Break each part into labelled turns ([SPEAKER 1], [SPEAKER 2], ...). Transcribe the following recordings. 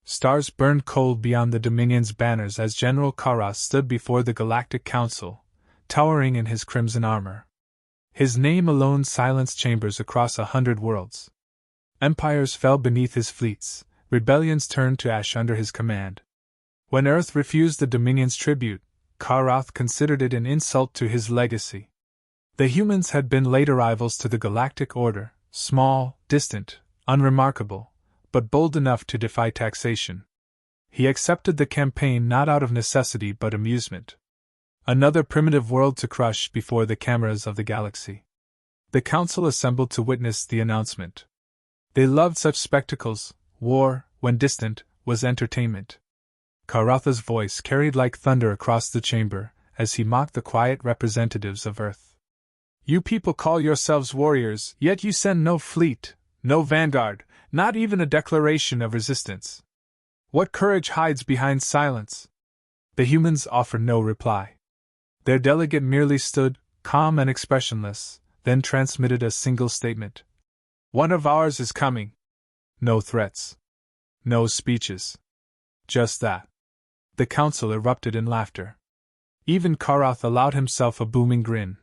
[SPEAKER 1] Stars burned cold beyond the Dominion's banners as General Kara stood before the Galactic Council, towering in his crimson armor. His name alone silenced chambers across 100 worlds. Empires fell beneath his fleets, rebellions turned to ash under his command. When Earth refused the Dominion's tribute, Karath considered it an insult to his legacy. The humans had been late arrivals to the Galactic Order, small, distant, unremarkable, but bold enough to defy taxation. He accepted the campaign not out of necessity but amusement. Another primitive world to crush before the cameras of the galaxy. The council assembled to witness the announcement. They loved such spectacles. War, when distant, was entertainment. Karatha's voice carried like thunder across the chamber as he mocked the quiet representatives of Earth. You people call yourselves warriors, yet you send no fleet, no vanguard, not even a declaration of resistance. What courage hides behind silence? The humans offered no reply. Their delegate merely stood, calm and expressionless, then transmitted a single statement. One of ours is coming. No threats. No speeches. Just that. The council erupted in laughter. Even Karath allowed himself a booming grin.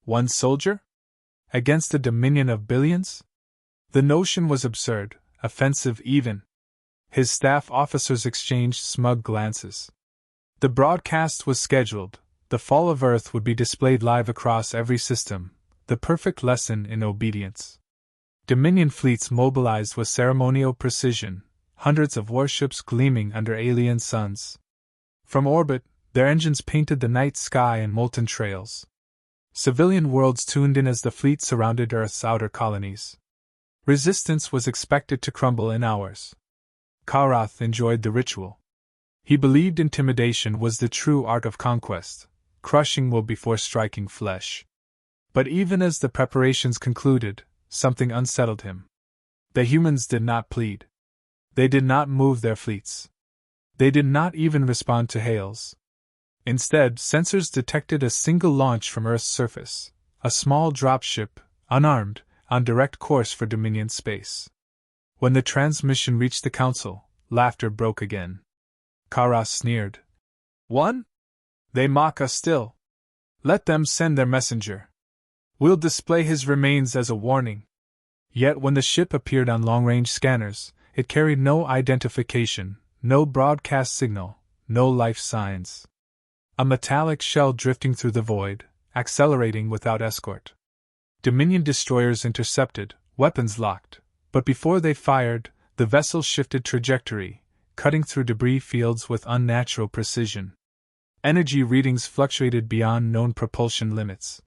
[SPEAKER 1] One soldier? Against a dominion of billions? The notion was absurd, offensive even. His staff officers exchanged smug glances. The broadcast was scheduled. The fall of Earth would be displayed live across every system, the perfect lesson in obedience. Dominion fleets mobilized with ceremonial precision, hundreds of warships gleaming under alien suns. From orbit, their engines painted the night sky in molten trails. Civilian worlds tuned in as the fleet surrounded Earth's outer colonies. Resistance was expected to crumble in hours. Karath enjoyed the ritual. He believed intimidation was the true art of conquest, crushing will before striking flesh. But even as the preparations concluded, something unsettled him. The humans did not plead. They did not move their fleets. They did not even respond to hails. Instead, sensors detected a single launch from Earth's surface, a small dropship, unarmed, on direct course for Dominion space. When the transmission reached the council, laughter broke again. Kara sneered. One? They mock us still. Let them send their messenger. We'll display his remains as a warning. Yet when the ship appeared on long-range scanners, it carried no identification, no broadcast signal, no life signs. A metallic shell drifting through the void, accelerating without escort. Dominion destroyers intercepted, weapons locked, but before they fired, the vessel shifted trajectory, cutting through debris fields with unnatural precision. Energy readings fluctuated beyond known propulsion limits.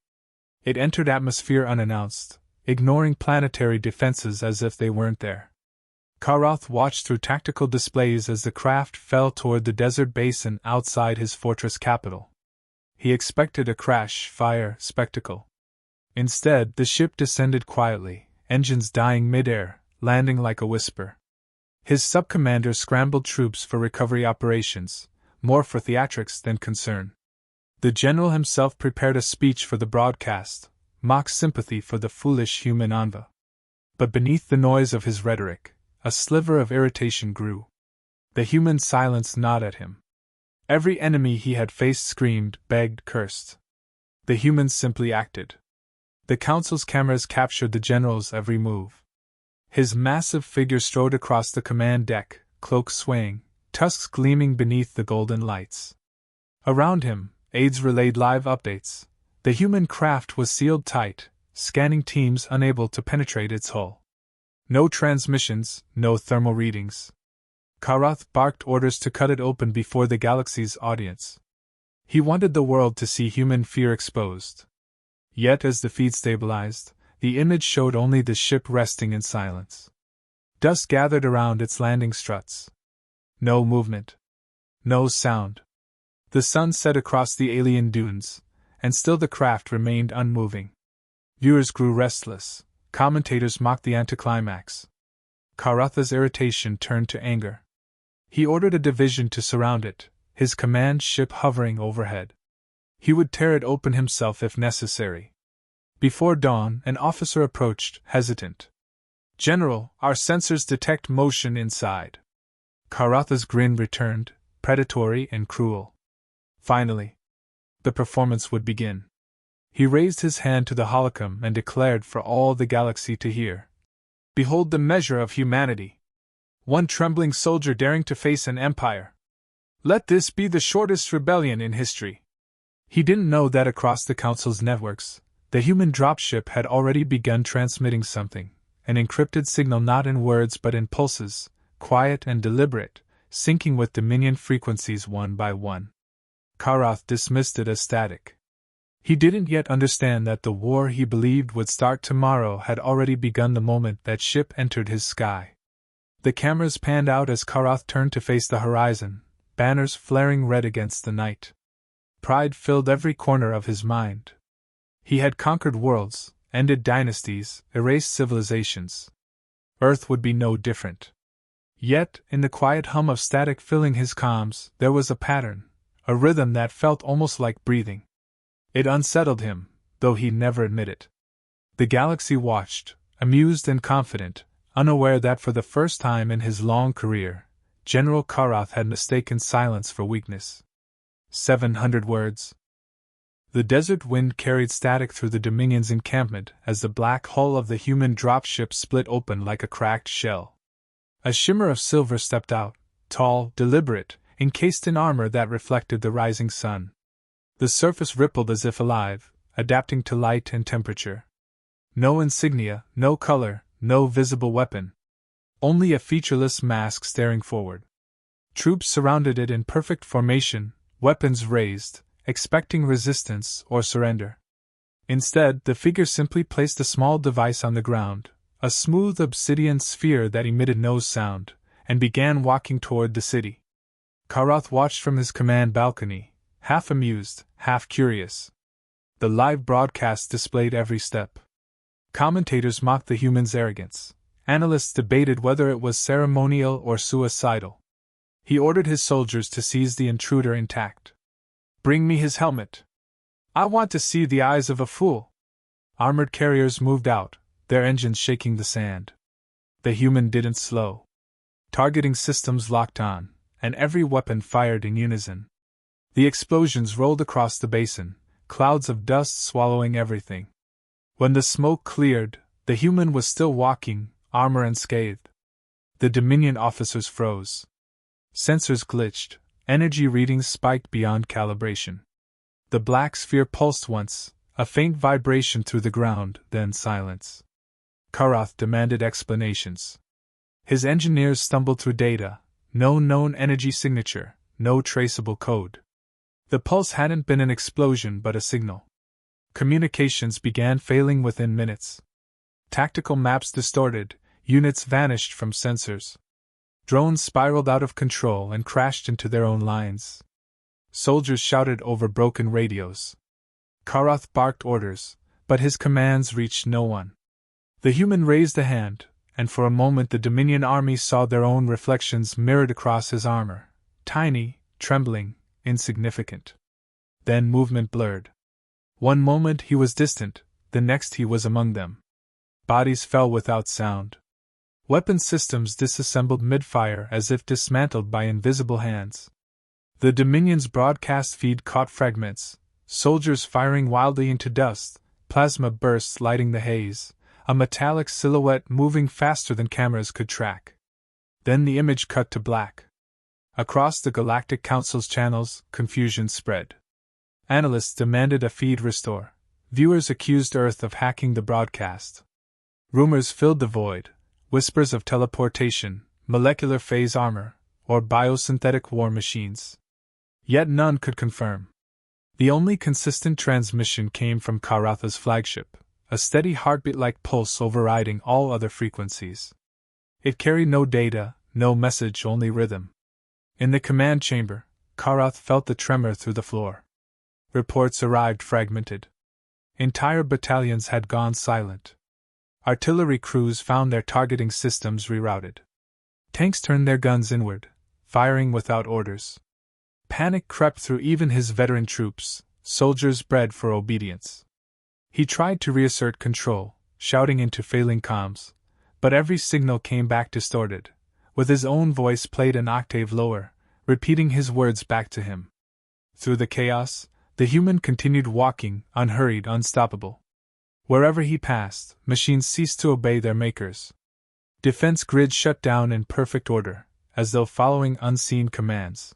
[SPEAKER 1] It entered atmosphere unannounced, ignoring planetary defenses as if they weren't there. Karath watched through tactical displays as the craft fell toward the desert basin outside his fortress capital. He expected a crash, fire, spectacle. Instead, the ship descended quietly, engines dying mid-air, landing like a whisper. His sub-commander scrambled troops for recovery operations, more for theatrics than concern. The general himself prepared a speech for the broadcast, mock sympathy for the foolish human envoy. But beneath the noise of his rhetoric, a sliver of irritation grew. The human silence gnawed at him. Every enemy he had faced screamed, begged, cursed. The humans simply acted. The council's cameras captured the general's every move. His massive figure strode across the command deck, cloak swaying, tusks gleaming beneath the golden lights. Around him, aides relayed live updates. The human craft was sealed tight, scanning teams unable to penetrate its hull. No transmissions, no thermal readings. Karath barked orders to cut it open before the galaxy's audience. He wanted the world to see human fear exposed. Yet as the feed stabilized, the image showed only the ship resting in silence. Dust gathered around its landing struts. No movement. No sound. The sun set across the alien dunes, and still the craft remained unmoving. Viewers grew restless. Commentators mocked the anticlimax. Karatha's irritation turned to anger. He ordered a division to surround it, his command ship hovering overhead. He would tear it open himself if necessary. Before dawn, an officer approached, hesitant. "General, our sensors detect motion inside." Karatha's grin returned, predatory and cruel. Finally, the performance would begin. He raised his hand to the holocron and declared for all the galaxy to hear. Behold the measure of humanity! One trembling soldier daring to face an empire. Let this be the shortest rebellion in history. He didn't know that across the Council's networks, the human dropship had already begun transmitting something, an encrypted signal not in words but in pulses, quiet and deliberate, syncing with Dominion frequencies one by one. Karath dismissed it as static. He didn't yet understand that the war he believed would start tomorrow had already begun the moment that ship entered his sky. The cameras panned out as Karath turned to face the horizon, banners flaring red against the night. Pride filled every corner of his mind. He had conquered worlds, ended dynasties, erased civilizations. Earth would be no different. Yet, in the quiet hum of static filling his comms, there was a pattern, a rhythm that felt almost like breathing. It unsettled him, though he'd never admit it. The galaxy watched, amused and confident, unaware that for the first time in his long career, General Karath had mistaken silence for weakness. 700 words. The desert wind carried static through the Dominion's encampment as the black hull of the human dropship split open like a cracked shell. A shimmer of silver stepped out, tall, deliberate, encased in armor that reflected the rising sun. The surface rippled as if alive, adapting to light and temperature. No insignia, no color, no visible weapon. Only a featureless mask staring forward. Troops surrounded it in perfect formation, weapons raised, expecting resistance or surrender. Instead, the figure simply placed a small device on the ground, a smooth obsidian sphere that emitted no sound, and began walking toward the city. Karath watched from his command balcony, half amused, half curious. The live broadcast displayed every step. Commentators mocked the human's arrogance. Analysts debated whether it was ceremonial or suicidal. He ordered his soldiers to seize the intruder intact. Bring me his helmet. I want to see the eyes of a fool. Armored carriers moved out, their engines shaking the sand. The human didn't slow. Targeting systems locked on, and every weapon fired in unison. The explosions rolled across the basin, clouds of dust swallowing everything. When the smoke cleared, the human was still walking, armor unscathed. The Dominion officers froze. Sensors glitched, energy readings spiked beyond calibration. The black sphere pulsed once, a faint vibration through the ground, then silence. Karath demanded explanations. His engineers stumbled through data, no known energy signature, no traceable code. The pulse hadn't been an explosion but a signal. Communications began failing within minutes. Tactical maps distorted, units vanished from sensors. Drones spiraled out of control and crashed into their own lines. Soldiers shouted over broken radios. Karath barked orders, but his commands reached no one. The human raised a hand, and for a moment the Dominion army saw their own reflections mirrored across his armor, tiny, trembling, insignificant. Then movement blurred. One moment he was distant, the next he was among them. Bodies fell without sound. Weapon systems disassembled mid-fire as if dismantled by invisible hands. The Dominion's broadcast feed caught fragments, soldiers firing wildly into dust, plasma bursts lighting the haze, a metallic silhouette moving faster than cameras could track. Then the image cut to black. Across the Galactic Council's channels, confusion spread. Analysts demanded a feed restore. Viewers accused Earth of hacking the broadcast. Rumors filled the void, whispers of teleportation, molecular phase armor, or biosynthetic war machines. Yet none could confirm. The only consistent transmission came from Karatha's flagship, a steady heartbeat-like pulse overriding all other frequencies. It carried no data, no message, only rhythm. In the command chamber, Karath felt the tremor through the floor. Reports arrived fragmented. Entire battalions had gone silent. Artillery crews found their targeting systems rerouted. Tanks turned their guns inward, firing without orders. Panic crept through even his veteran troops, soldiers bred for obedience. He tried to reassert control, shouting into failing comms, but every signal came back distorted, with his own voice played an octave lower, repeating his words back to him. Through the chaos, the human continued walking, unhurried, unstoppable. Wherever he passed, machines ceased to obey their makers. Defense grids shut down in perfect order, as though following unseen commands.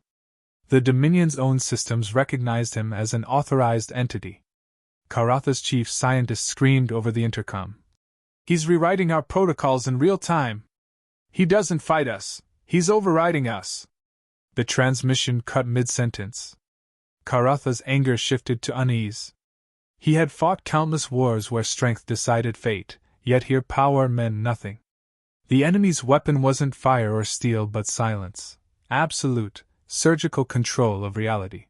[SPEAKER 1] The Dominion's own systems recognized him as an authorized entity. Karatha's chief scientist screamed over the intercom. "He's rewriting our protocols in real time. He doesn't fight us, he's overriding us." The transmission cut mid-sentence. Karatha's anger shifted to unease. He had fought countless wars where strength decided fate, yet here power meant nothing. The enemy's weapon wasn't fire or steel but silence, absolute, surgical control of reality.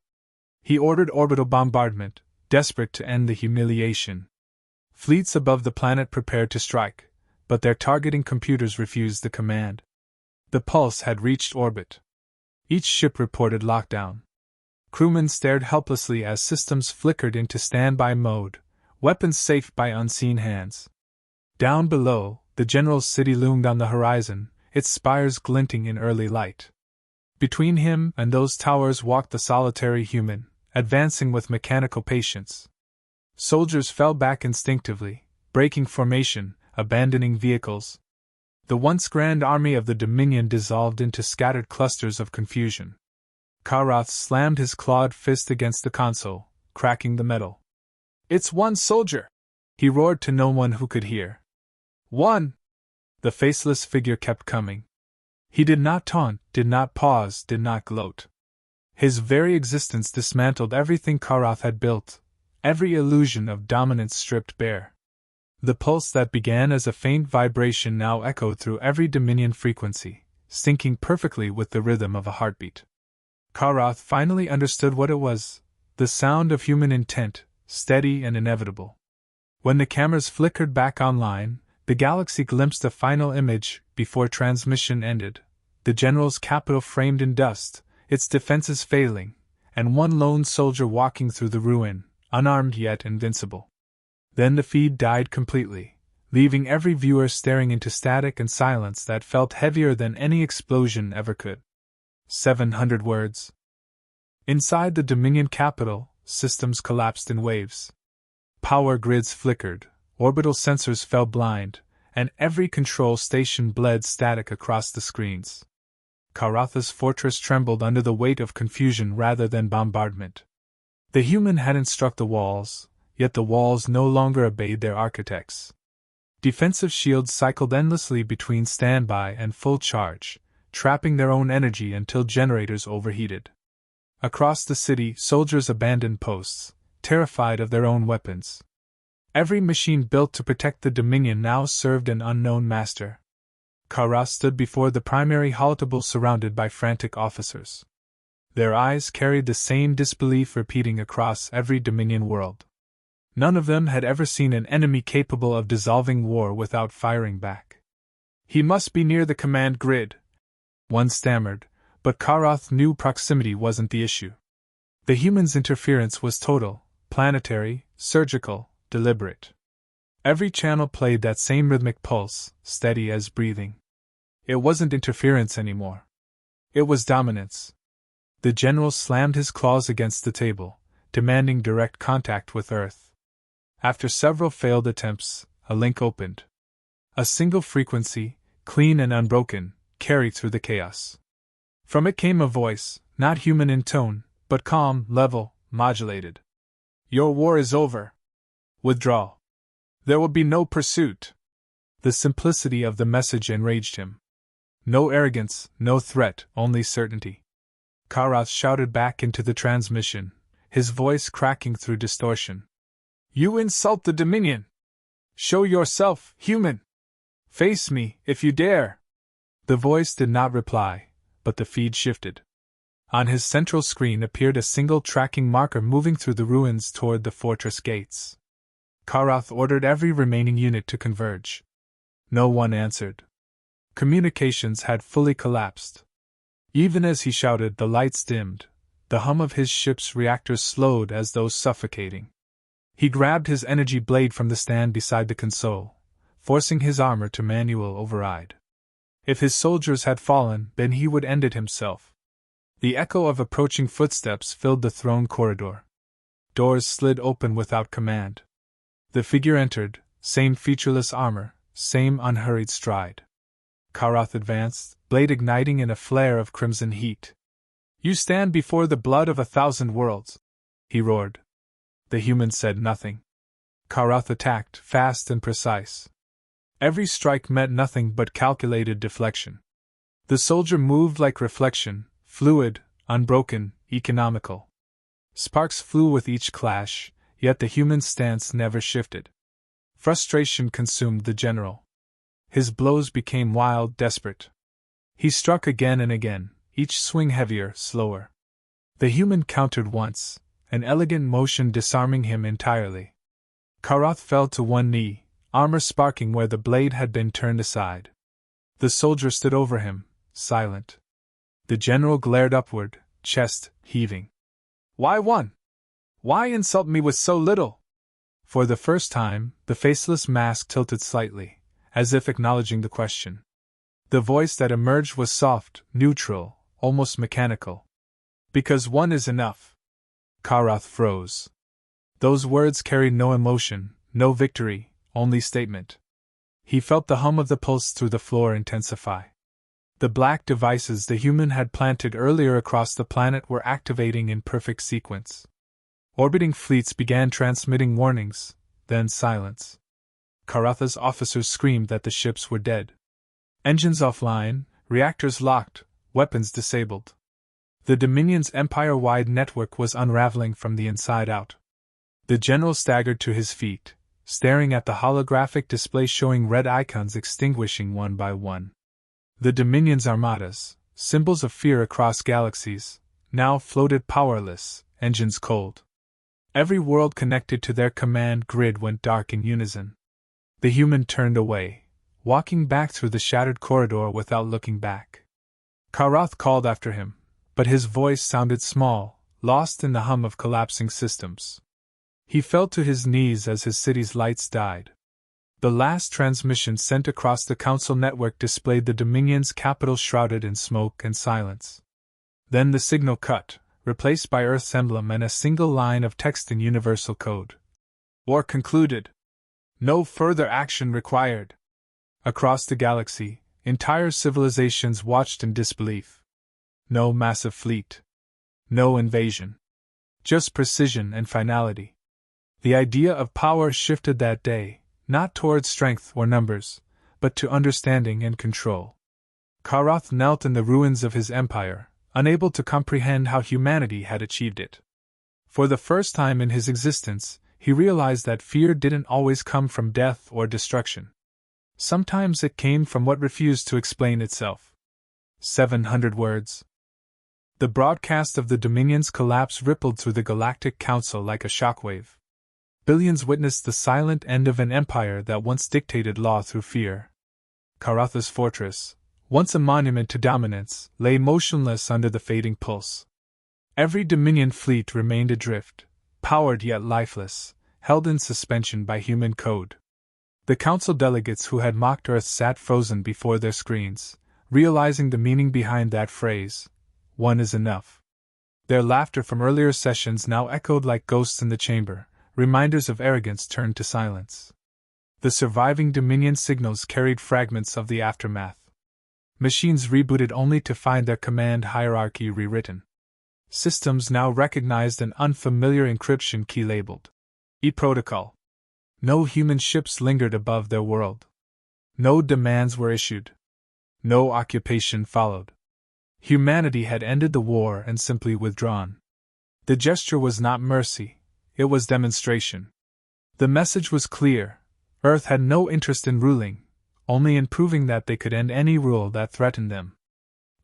[SPEAKER 1] He ordered orbital bombardment, desperate to end the humiliation. Fleets above the planet prepared to strike, but their targeting computers refused the command. The Pulse had reached orbit. Each ship reported lockdown. Crewmen stared helplessly as systems flickered into standby mode, weapons safe by unseen hands. Down below, the general's city loomed on the horizon, its spires glinting in early light. Between him and those towers walked the solitary human, advancing with mechanical patience. Soldiers fell back instinctively, breaking formation, abandoning vehicles. The once grand army of the Dominion dissolved into scattered clusters of confusion. Karath slammed his clawed fist against the console, cracking the metal. "It's one soldier!" he roared to no one who could hear. "One!" The faceless figure kept coming. He did not taunt, did not pause, did not gloat. His very existence dismantled everything Karath had built, every illusion of dominance stripped bare. The pulse that began as a faint vibration now echoed through every Dominion frequency, syncing perfectly with the rhythm of a heartbeat. Karath finally understood what it was, the sound of human intent, steady and inevitable. When the cameras flickered back online, the galaxy glimpsed a final image before transmission ended, the general's capital framed in dust, its defenses failing, and one lone soldier walking through the ruin, unarmed yet invincible. Then the feed died completely, leaving every viewer staring into static and silence that felt heavier than any explosion ever could. 700 words. Inside the Dominion capital, systems collapsed in waves. Power grids flickered, orbital sensors fell blind, and every control station bled static across the screens. Karatha's fortress trembled under the weight of confusion rather than bombardment. The human hadn't struck the walls, yet the walls no longer obeyed their architects. Defensive shields cycled endlessly between standby and full charge, trapping their own energy until generators overheated. Across the city, soldiers abandoned posts, terrified of their own weapons. Every machine built to protect the Dominion now served an unknown master. Karath stood before the primary haltable surrounded by frantic officers. Their eyes carried the same disbelief repeating across every Dominion world. None of them had ever seen an enemy capable of dissolving war without firing back. "He must be near the command grid," one stammered, but Karath knew proximity wasn't the issue. The human's interference was total, planetary, surgical, deliberate. Every channel played that same rhythmic pulse, steady as breathing. It wasn't interference anymore. It was dominance. The general slammed his claws against the table, demanding direct contact with Earth. After several failed attempts, a link opened. A single frequency, clean and unbroken, carried through the chaos. From it came a voice, not human in tone, but calm, level, modulated. "Your war is over. Withdraw. There will be no pursuit." The simplicity of the message enraged him. No arrogance, no threat, only certainty. Karath shouted back into the transmission, his voice cracking through distortion. "You insult the Dominion! Show yourself, human! Face me, if you dare!" The voice did not reply, but the feed shifted. On his central screen appeared a single tracking marker moving through the ruins toward the fortress gates. Karath ordered every remaining unit to converge. No one answered. Communications had fully collapsed. Even as he shouted, the lights dimmed, the hum of his ship's reactors slowed as though suffocating. He grabbed his energy blade from the stand beside the console, forcing his armor to manual override. If his soldiers had fallen, then he would end it himself. The echo of approaching footsteps filled the throne corridor. Doors slid open without command. The figure entered, same featureless armor, same unhurried stride. Karath advanced, blade igniting in a flare of crimson heat. "You stand before the blood of 1,000 worlds," he roared. The human said nothing. Karath attacked, fast and precise. Every strike met nothing but calculated deflection. The soldier moved like reflection, fluid, unbroken, economical. Sparks flew with each clash, yet the human stance never shifted. Frustration consumed the general. His blows became wild, desperate. He struck again and again, each swing heavier, slower. The human countered once, an elegant motion disarming him entirely. Karath fell to one knee, armor sparking where the blade had been turned aside. The soldier stood over him, silent. The general glared upward, chest heaving. "Why one? Why insult me with so little?" For the first time, the faceless mask tilted slightly, as if acknowledging the question. The voice that emerged was soft, neutral, almost mechanical. "Because one is enough." Karath froze. Those words carried no emotion, no victory, only statement. He felt the hum of the pulse through the floor intensify. The black devices the human had planted earlier across the planet were activating in perfect sequence. Orbiting fleets began transmitting warnings, then silence. Karatha's officers screamed that the ships were dead. Engines offline, reactors locked, weapons disabled. The Dominion's empire-wide network was unraveling from the inside out. The general staggered to his feet, staring at the holographic display showing red icons extinguishing one by one. The Dominion's armadas, symbols of fear across galaxies, now floated powerless, engines cold. Every world connected to their command grid went dark in unison. The human turned away, walking back through the shattered corridor without looking back. Karath called after him, but his voice sounded small, lost in the hum of collapsing systems. He fell to his knees as his city's lights died. The last transmission sent across the Council network displayed the Dominion's capital shrouded in smoke and silence. Then the signal cut, replaced by Earth's emblem and a single line of text in universal code. "War concluded. No further action required." Across the galaxy, entire civilizations watched in disbelief. No massive fleet. No invasion. Just precision and finality. The idea of power shifted that day, not towards strength or numbers, but to understanding and control. Karath knelt in the ruins of his empire, unable to comprehend how humanity had achieved it. For the first time in his existence, he realized that fear didn't always come from death or destruction. Sometimes it came from what refused to explain itself. 700 words. The broadcast of the Dominion's collapse rippled through the Galactic Council like a shockwave. Billions witnessed the silent end of an empire that once dictated law through fear. Karatha's fortress, once a monument to dominance, lay motionless under the fading pulse. Every Dominion fleet remained adrift, powered yet lifeless, held in suspension by human code. The council delegates who had mocked Earth sat frozen before their screens, realizing the meaning behind that phrase, "One is enough." Their laughter from earlier sessions now echoed like ghosts in the chamber, reminders of arrogance turned to silence. The surviving Dominion signals carried fragments of the aftermath. Machines rebooted only to find their command hierarchy rewritten. Systems now recognized an unfamiliar encryption key labeled E-Protocol. No human ships lingered above their world. No demands were issued. No occupation followed. Humanity had ended the war and simply withdrawn. The gesture was not mercy, it was demonstration. The message was clear: Earth had no interest in ruling, only in proving that they could end any rule that threatened them.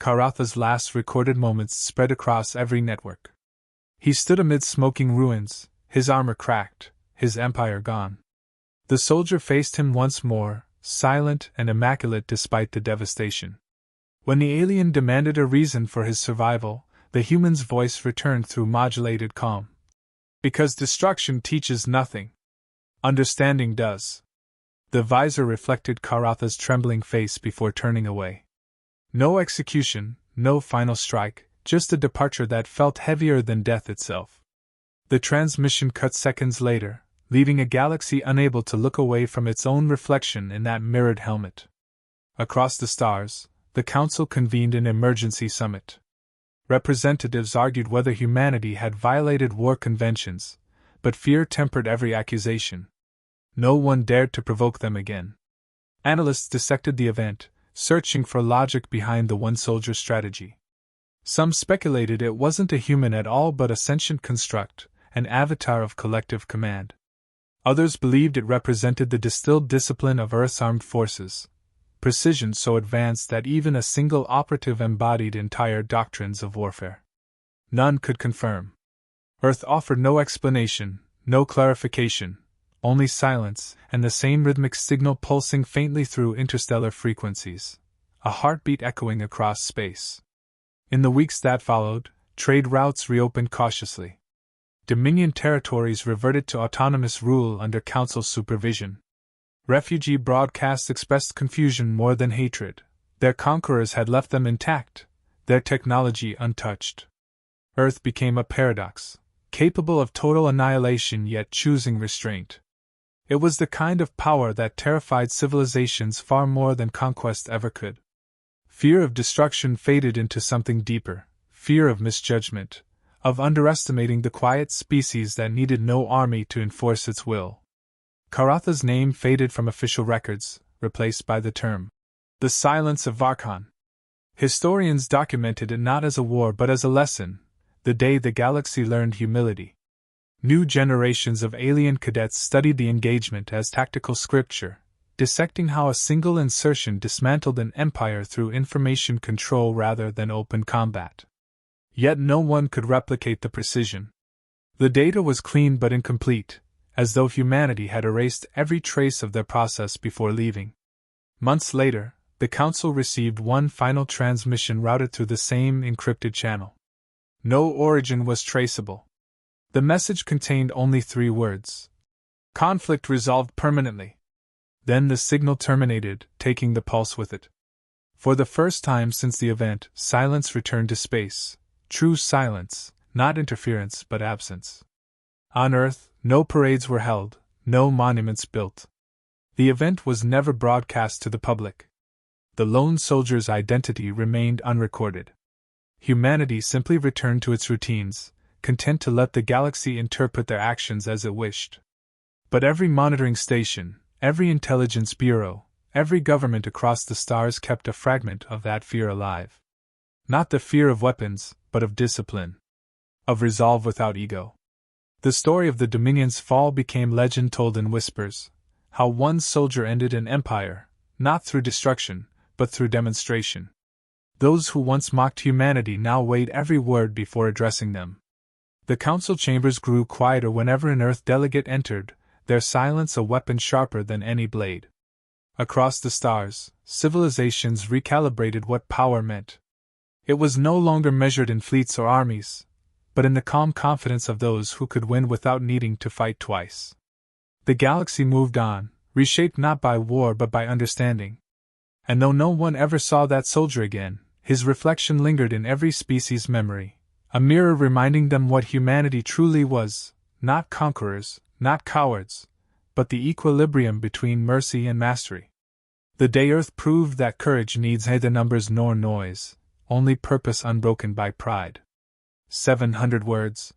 [SPEAKER 1] Karatha's last recorded moments spread across every network. He stood amid smoking ruins, his armor cracked, his empire gone. The soldier faced him once more, silent and immaculate despite the devastation. When the alien demanded a reason for his survival, the human's voice returned through modulated calm. "Because destruction teaches nothing. Understanding does." The visor reflected Karatha's trembling face before turning away. No execution, no final strike, just a departure that felt heavier than death itself. The transmission cut seconds later, leaving a galaxy unable to look away from its own reflection in that mirrored helmet. Across the stars, the Council convened an emergency summit. Representatives argued whether humanity had violated war conventions, but fear tempered every accusation. No one dared to provoke them again. Analysts dissected the event, searching for logic behind the one-soldier strategy. Some speculated it wasn't a human at all but a sentient construct, an avatar of collective command. Others believed it represented the distilled discipline of Earth's armed forces, precision so advanced that even a single operative embodied entire doctrines of warfare. None could confirm. Earth offered no explanation, no clarification, only silence and the same rhythmic signal pulsing faintly through interstellar frequencies, a heartbeat echoing across space. In the weeks that followed, trade routes reopened cautiously. Dominion territories reverted to autonomous rule under Council supervision. Refugee broadcasts expressed confusion more than hatred. Their conquerors had left them intact, their technology untouched. Earth became a paradox, capable of total annihilation yet choosing restraint. It was the kind of power that terrified civilizations far more than conquest ever could. Fear of destruction faded into something deeper, fear of misjudgment, of underestimating the quiet species that needed no army to enforce its will. Karatha's name faded from official records, replaced by the term, the silence of Varkhan. Historians documented it not as a war but as a lesson, the day the galaxy learned humility. New generations of alien cadets studied the engagement as tactical scripture, dissecting how a single insertion dismantled an empire through information control rather than open combat. Yet no one could replicate the precision. The data was clean but incomplete, as though humanity had erased every trace of their process before leaving. Months later, the Council received one final transmission routed through the same encrypted channel. No origin was traceable. The message contained only 3 words. Conflict resolved permanently. Then the signal terminated, taking the pulse with it. For the first time since the event, silence returned to space. True silence, not interference but absence. On Earth, no parades were held, no monuments built. The event was never broadcast to the public. The lone soldier's identity remained unrecorded. Humanity simply returned to its routines, content to let the galaxy interpret their actions as it wished. But every monitoring station, every intelligence bureau, every government across the stars kept a fragment of that fear alive. Not the fear of weapons, but of discipline. Of resolve without ego. The story of the Dominion's fall became legend told in whispers, how one soldier ended an empire, not through destruction, but through demonstration. Those who once mocked humanity now weighed every word before addressing them. The council chambers grew quieter whenever an Earth delegate entered, their silence a weapon sharper than any blade. Across the stars, civilizations recalibrated what power meant. It was no longer measured in fleets or armies, but in the calm confidence of those who could win without needing to fight twice. The galaxy moved on, reshaped not by war but by understanding. And though no one ever saw that soldier again, his reflection lingered in every species' memory, a mirror reminding them what humanity truly was, not conquerors, not cowards, but the equilibrium between mercy and mastery. The day Earth proved that courage needs neither numbers nor noise, only purpose unbroken by pride. 700 words.